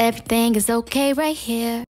everything is okay right here.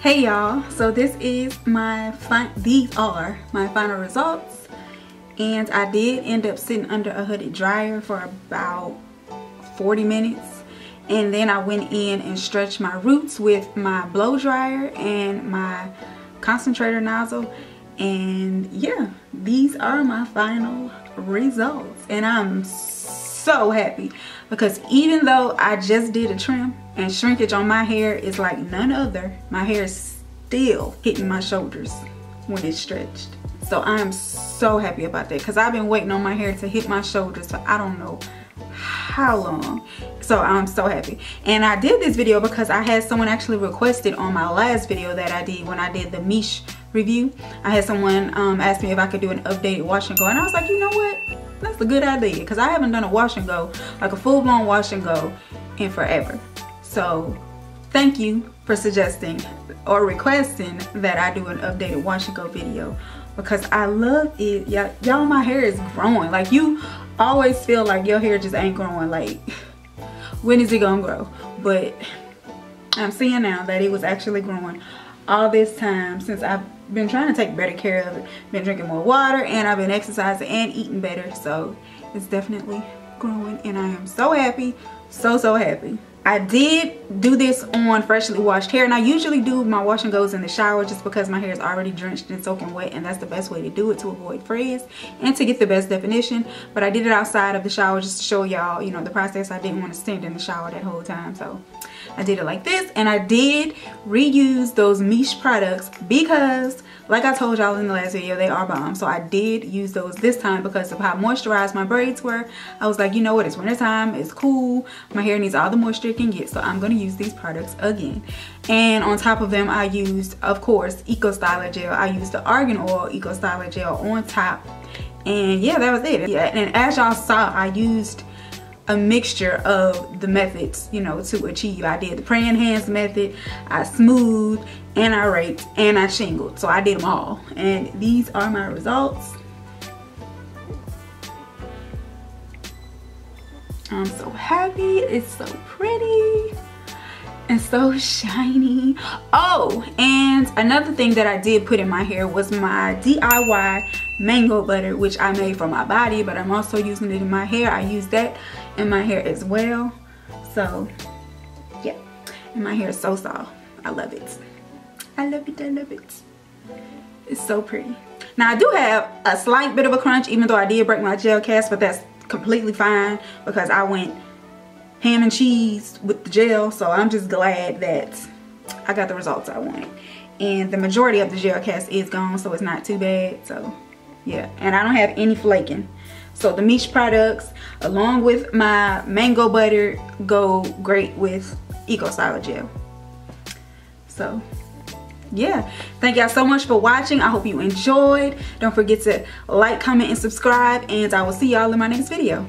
Hey y'all, so these are my final results, and I did end up sitting under a hooded dryer for about 40 minutes, and then I went in and stretched my roots with my blow dryer and my concentrator nozzle. And yeah, these are my final results, and I'm so happy because even though I just did a trim and shrinkage on my hair is like none other, my hair is still hitting my shoulders when it's stretched. So I'm so happy about that because I've been waiting on my hair to hit my shoulders for I don't know how long. So I'm so happy. And I did this video because I had someone actually requested on my last video that I did when I did the MICHE review. I had someone ask me if I could do an updated wash and go, and I was like, you know what, that's a good idea because I haven't done a wash and go, like a full-blown wash and go, in forever. So thank you for suggesting or requesting that I do an updated wash and go video because I love it. Y'all, my hair is growing. Like, you always feel like your hair just ain't growing, like when is it gonna grow? But I'm seeing now that it was actually growing all this time since I've been trying to take better care of it, been drinking more water, and I've been exercising and eating better. So it's definitely growing, and I am so happy, so happy. I did do this on freshly washed hair, and I usually do my wash and goes in the shower just because my hair is already drenched and soaking wet, and that's the best way to do it to avoid frizz and to get the best definition. But I did it outside of the shower just to show y'all, you know, the process. I didn't want to stand in the shower that whole time, so I did it like this. And I did reuse those MICHE products because, like I told y'all in the last video, they are bomb. So I did use those this time because of how moisturized my braids were. I was like, you know what, it's winter time, it's cool, my hair needs all the moisture it can get, so I'm going to use these products again. And on top of them, I used, of course, EcoStyler Gel. I used the Argan Oil EcoStyler Gel on top, and yeah, that was it. Yeah, and as y'all saw, I used a mixture of the methods, you know, to achieve. I did the praying hands method, I smoothed, and I raked, and I shingled. So I did them all, and these are my results. I'm so happy. It's so pretty and so shiny. Oh, and another thing that I did put in my hair was my DIY mango butter, which I made for my body, but I'm also using it in my hair. I use that in my hair as well. So yeah, and my hair is so soft. I love it. I love it, I love it. It's so pretty. Now I do have a slight bit of a crunch, even though I did break my gel cast, but that's completely fine because I went ham and cheese with the gel. So I'm just glad that I got the results I wanted, and the majority of the gel cast is gone, so it's not too bad. So yeah, and I don't have any flaking. So the MICHE products along with my mango butter go great with EcoStyler Gel. So yeah, thank y'all so much for watching. I hope you enjoyed. Don't forget to like, comment, and subscribe, and I will see y'all in my next video.